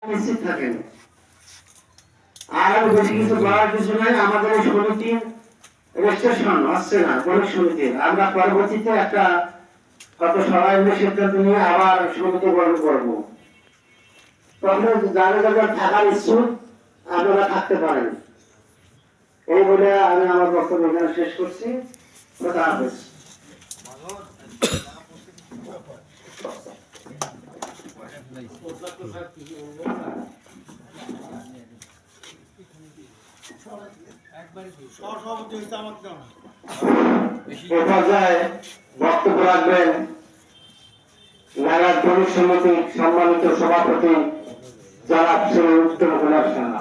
নিশ্চিত থাকেন। আর বেশি কিছু বলার কিছু নাই। আমাদের এই সমিতির রেজিস্ট্রেশন হচ্ছে না গণিত সমিতির। আমরা পরবর্তীতে একটা কত সবাই মিলে সিদ্ধান্ত নিয়ে আবার সমিতি গঠন করবো। তখন যারা যারা থাকার ইচ্ছুক আপনারা থাকতে পারেন। এই বলে আমি আমার বক্তব্য এখানে শেষ করছি। খোদা হাফেজ। বক্তব্য রাখবেন নাগাদ গণিত সমিতির সম্মানিত সভাপতি জনাব শ্রী উত্তম কুমার সাহা।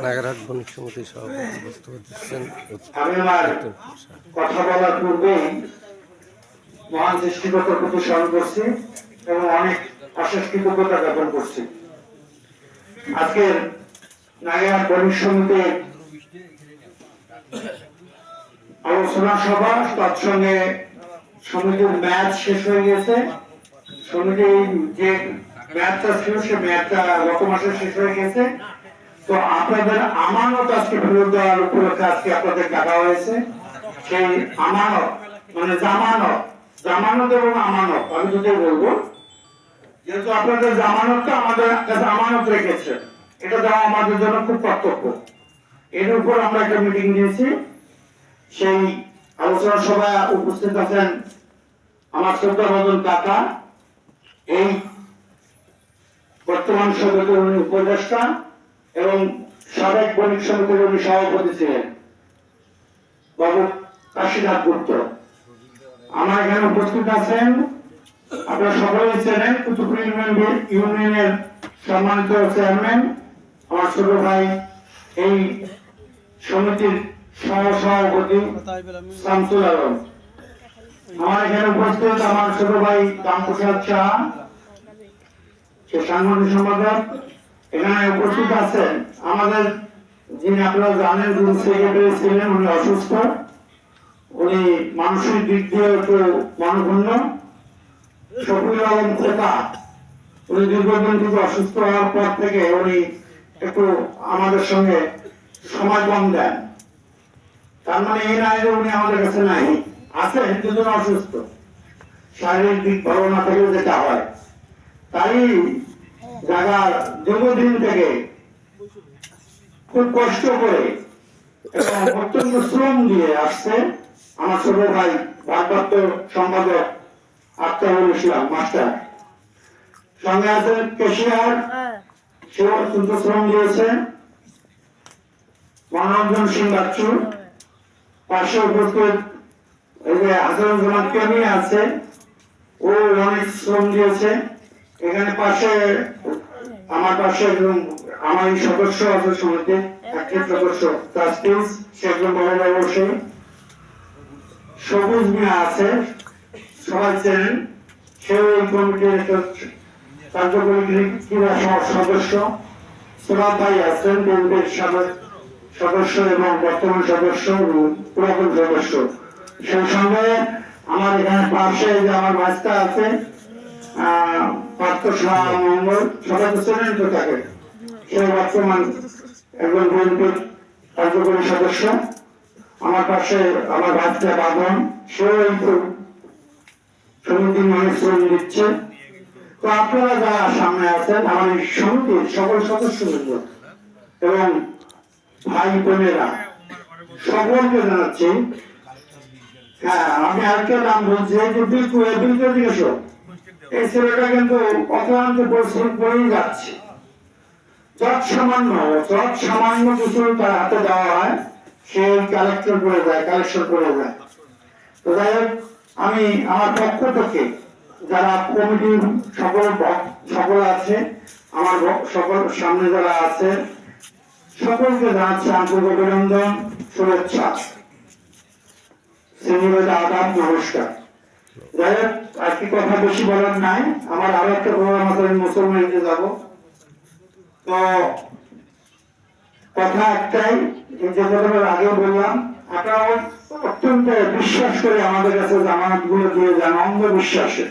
নাগরহাট গণিত সমিতির সভাপতি বক্তব্য দিচ্ছেন। আমি আমার কথা বলার পূর্বে মহান সৃষ্টিকর্তার প্রতি স্মরণ করছি এবং অনেক অশেষ কৃতজ্ঞতা জ্ঞাপন করছি। আজকের নাগরহাট গণিত সমিতির আলোচনা সভা, তৎসঙ্গে সমিতির ম্যাচ শেষ হয়ে গেছে। সমিতির যে ম্যাচটা ছিল সে ম্যাচটা গত মাসে শেষ হয়ে গেছে। তো আপনাদের আমানত আজকে ফেরত দেওয়ার উপলক্ষে আজকে আপনাদের ডাকা হয়েছে। সেই আমানত মানে জামানত এবং আমানত আমি দুটোই বলবো, যেহেতু আপনাদের জামানতটা আমাদের কাছে আমানত রেখেছে, এটা দেওয়া আমাদের জন্য খুব কর্তব্য। এর উপর আমরা একটা মিটিং নিয়েছি। সেই আলোচনা সভায় উপস্থিত আছেন আমার শ্রদ্ধাভাজন কাকা, এই বর্তমান সমিতির উনি উপদেষ্টা এবং সাবেক গণিত সমিতির উনি সভাপতি ছিলেন বাবু কাশীনাথ গুপ্ত। আমার এখানে উপস্থিত আছেন, আপনারা সকলেই চেনেন, কুতুবপুর ইউনিয়নের সম্মানিত চেয়ারম্যান আমার ছোট ভাই, এই সমিতির সহ-সভাপতি শামসুল আলম। আমার এখানে উপস্থিত আমার ছোট ভাই রামপ্রসাদ শাহ, সে সাংগঠনিক সম্পাদক। এখানে উপস্থিত আছেন আমাদের যিনি আপনারা জানেন, যিনি সেক্রেটারি ছিলেন, উনি অসুস্থ, উনি মানসিক দিক দিয়ে একটু মনক্ষুণ্ণ, শফিউল আলম খোকা। উনি দীর্ঘদিন থেকে অসুস্থ হওয়ার পর থেকে উনি একটু আমাদের সঙ্গে সময় কম দেন। তার মানে এই নয় যে উনি আমাদের কাছে নাই, আছেন কিন্তু অসুস্থ, শারীরিক দিক ভালো না থাকলে যেটা হয়। তাই যারা দীর্ঘদিন থেকে খুব কষ্ট করে এবং অত্যন্ত শ্রম দিয়ে আসছে আমার ছোট ভাই ভারপ্রাপ্ত সম্পাদক আখতারুল ইসলাম মাস্টার। সঙ্গে আছেন কেশিয়ার, সেও অত্যন্ত শ্রম দিয়েছে। মনোরঞ্জন সিং বাচ্চু, পাশে উপস্থিত এই যে হাসানুজ্জামান কেমি আছে, ও অনেক শ্রম দিয়েছে। এখানে পাশে আমার পাশে একজন আমার এই সদস্য আছে সমিতির একজন সদস্য ট্রাস্টিজ, সে একজন বড় ব্যবসায়ী। সবুজ মিয়া আছে, সবাই চেনেন, সেও এই কমিটির কার্যকরী ক্রীড়া সদস্য। সুরাত ভাই আছেন, বিএনপির সাবেক সদস্য এবং বর্তমান সদস্য, পুরাতন সদস্য। সেই সঙ্গে আমার এখানে পাশে যে আমার ভাইস্তা আছে পার্থ শাহ মঙ্গল, সবাই তো চেনেন তো তাকে, সে বর্তমান একজন বিএনপির কার্যকরী সদস্য। আমার পাশে আমার ভাইস্তা বাদন, সেও এই সমিতির মানুষ শ্রম দিচ্ছে। তো আপনারা যারা সামনে আছেন আমার এই সমিতির সকল সদস্যবৃন্দ এবং ভাই বোনেরা, সকলকে জানাচ্ছি। হ্যাঁ, আমি আরেকটা নাম বলছি, যে বিলকুল জিজ্ঞেস, এই ছেলেটা কিন্তু অক্লান্ত পরিশ্রম করেই যাচ্ছে। যত সামান্য কিছু তার হাতে দেওয়া হয়, সে কালেকশন করে যায়। তো যাই হোক, আমি আমার পক্ষ থেকে যারা কমিটির সকল আছে, আমার সকল সামনে যারা আছে, সকলকে জানাচ্ছি আন্তরিক অভিনন্দন, শুভেচ্ছা, শ্রেণীভেদ আদাব, নমস্কার। যাই হোক, আজকে কথা বেশি বলার নাই। আমার আরো একটা প্রোগ্রাম আছে, আমি মুসলমানকে যাব। তো কথা একটাই, যে কথাটা আগেও বললাম, আপনারা অত্যন্ত বিশ্বাস করে আমাদের কাছে জামানত গুলো দিয়ে যান, অন্ধবিশ্বাসে।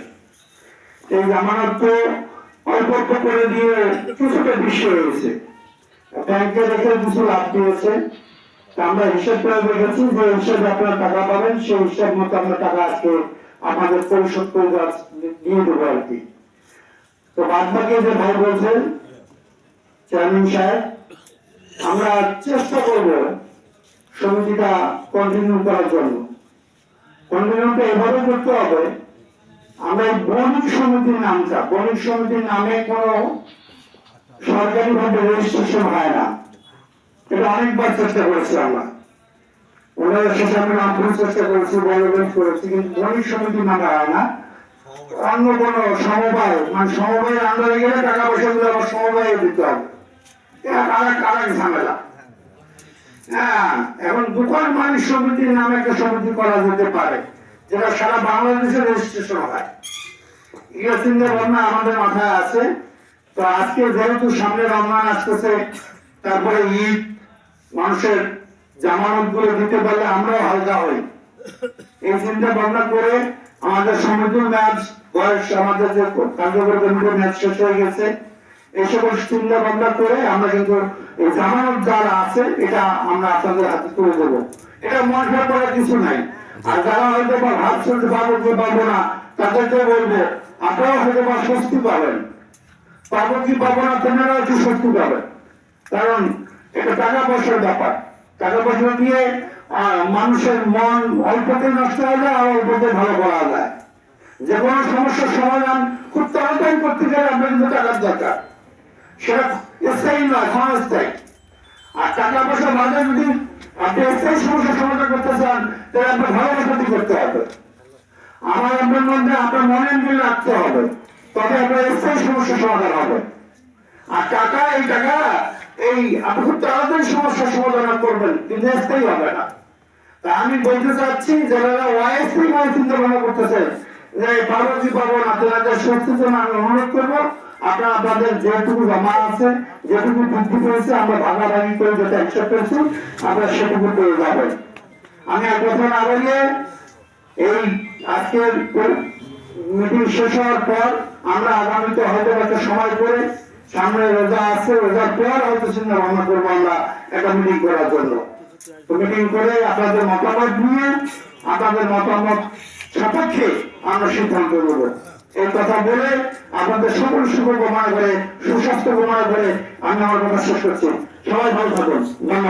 এই জামানত তো অল্প অল্প করে দিয়ে কিছুটা বিষয় হয়েছে, ব্যাংকে রেখে কিছু লাভ দিয়েছে। আমরা হিসাব করে দেখেছি যে হিসাবে আপনারা টাকা পাবেন, সেই হিসাব মতো আমরা টাকা আজকে আমাদের পরিশোধ করে দিয়ে দেবো আর কি। তো বাদ বাকি যে ভাই বলছেন চেয়ারম্যান সাহেব, আমরা চেষ্টা করব সমিতিটা কন্টিনিউ করার জন্য। কন্টিনিউটা এভাবে করতে হবে, আমরা এই বণিক সমিতির নামটা, বণিক সমিতির নামে কোনো সরকারি ভাবে রেজিস্ট্রেশন হয় না। এটা অনেকবার চেষ্টা করেছি আমরা, ওনারা শেষে আমি নাম চেষ্টা করেছি, বড় করেছি, কিন্তু বণিক সমিতির নামে হয় না। অন্য কোনো সমবায়, মানে সমবায়ের আন্ডারে গেলে টাকা পয়সা গুলো আবার সমবায়ে দিতে হবে, আরেক ঝামেলা। হ্যাঁ, এখন দোকান মালিক সমিতির নামে একটা সমিতি করা যেতে পারে, যেটা সারা বাংলাদেশে রেজিস্ট্রেশন হয়। এগুলো চিন্তা ভাবনা আমাদের মাথায় আছে। তো আজকে যেহেতু সামনে রমজান আসতেছে, তারপরে ঈদ, মানুষের জামানত গুলো দিতে পারলে আমরাও হালকা হই, এই চিন্তা ভাবনা করে আমাদের সমিতির ম্যাচ বয়স, আমাদের যে কার্যকর কমিটির ম্যাচ শেষ হয়ে গেছে, এই সকল চিন্তা ভাবনা করে আমরা কিন্তু এই জামানত যারা আছে এটা আমরা আপনাদের হাতে তুলে দেবো। এটা মন খারাপ করার কিছু নাই। আর যারা হয়তো বা ভাবছেন যে পাবো কি পাবো না, তাদেরকে বলবো আপনারাও হয়তো বা স্বস্তি পাবেন, পাবো কি পাবো না তেনারাও একটু স্বস্তি পাবেন। কারণ এটা টাকা পয়সার ব্যাপার, টাকা পয়সা দিয়ে মানুষের মন অল্পতে নষ্ট হয়ে যায়, আর অল্পতে ভালো করা যায়। যে কোনো সমস্যার সমাধান খুব তাড়াতাড়ি করতে গেলে আপনার কিন্তু টাকার দরকার, সেটা স্থায়ী নয়, ক্ষণস্থায়ী। আর টাকা পয়সা বাদে যদি আপনি স্থায়ী সমস্যার সমাধান করতে চান, তাহলে আপনার ভালোবাসাটি করতে হবে, আমার আপনার মধ্যে আপনার মনের মিল রাখতে হবে, তবে আপনার স্থায়ী সমস্যার সমাধান হবে। আর টাকা, এই টাকা এই আপনি খুব তাড়াতাড়ি সমস্যার সমাধান করবেন, কিন্তু স্থায়ী হবে না। তা আমি বলতে চাচ্ছি যারা অস্থায়ী ভাবে চিন্তা ভাবনা করতেছে যে পাবো কি পাবো না, তাদের স্বস্তির জন্য আমি অনুরোধ করবো, আপনারা আপনাদের যেটুকু জমা আছে, যেটুকু বৃদ্ধি করেছে, আমরা ভাগাভাগি করে যেটা হিসাব করেছি, আমরা সেটুকু পেয়ে যাবেন। আমি আর কথা না বলিয়ে এই আজকের মিটিং শেষ হওয়ার পর আমরা আগামীতে হয়তো একটা সময় করে, সামনে রোজা আছে, রোজার পর হয়তো চিন্তা ভাবনা করবো আমরা একটা মিটিং করার জন্য। মিটিং করে আপনাদের মতামত নিয়ে, আপনাদের মতামত সাপেক্ষে আমরা সিদ্ধান্ত নেব। এই কথা বলে আপনাদের সকল সুখ কামনা করে, সুস্বাস্থ্য কামনা করে আমি আমার কথা শেষ করছি। সবাই ভালো থাকুন, ধন্যবাদ।